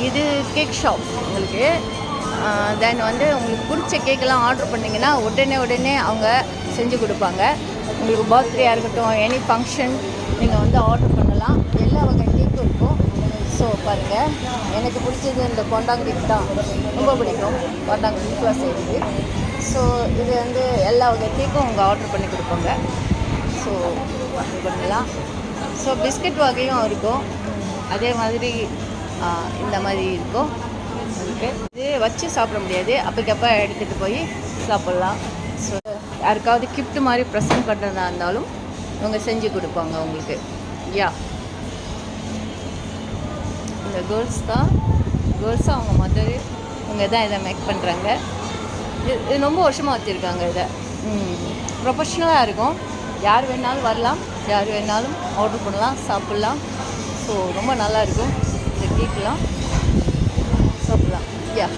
இது cake shop உங்களுக்கு. தென் வந்து உங்களுக்கு பிடிச்ச கேக்கெல்லாம் ஆர்டர் பண்ணிங்கன்னா உடனே அவங்க செஞ்சு கொடுப்பாங்க. உங்களுக்கு பர்த்டேயாக இருக்கட்டும், எனி ஃபங்க்ஷன் நீங்கள் வந்து ஆர்டர் பண்ணலாம். எல்லா வகை கேக்கும் இருக்கும். ஸோ பாருங்கள், எனக்கு பிடிச்சது இந்த கொண்டாங் கேக் தான் ரொம்ப பிடிக்கும். கொண்டாங் வீட்டில் செய்யுது. ஸோ இது வந்து எல்லா வகை கேக்கும் அவங்க ஆர்டர் பண்ணி கொடுப்பாங்க. ஸோ இது பண்ணலாம். ஸோ பிஸ்கட் வகையும் இருக்கும். அதே மாதிரி இந்த மாதிரி இருக்கும். உங்களுக்கு இது வச்சு சாப்பிட முடியாது, அப்போக்கப்போ எடுத்துகிட்டு போய் சாப்பிட்லாம். ஸோ யாருக்காவது கிஃப்ட் மாதிரி ப்ரெசென்ட் பண்ணுறதா இருந்தாலும் இவங்க செஞ்சு கொடுப்பாங்க உங்களுக்கு. இந்த கேர்ள்ஸ் அவங்க மதர் இவங்க தான் இதை மேக் பண்ணுறாங்க. இது ரொம்ப வருஷமாக வச்சுருக்காங்க. இதை ப்ரொஃபஷ்னலாக இருக்கும். யார் வேணாலும் வரலாம், யார் வேணாலும் ஆர்டர் பண்ணலாம், சாப்பிட்லாம். ஸோ ரொம்ப நல்லாயிருக்கும் இந்த கேக்கெலாம்.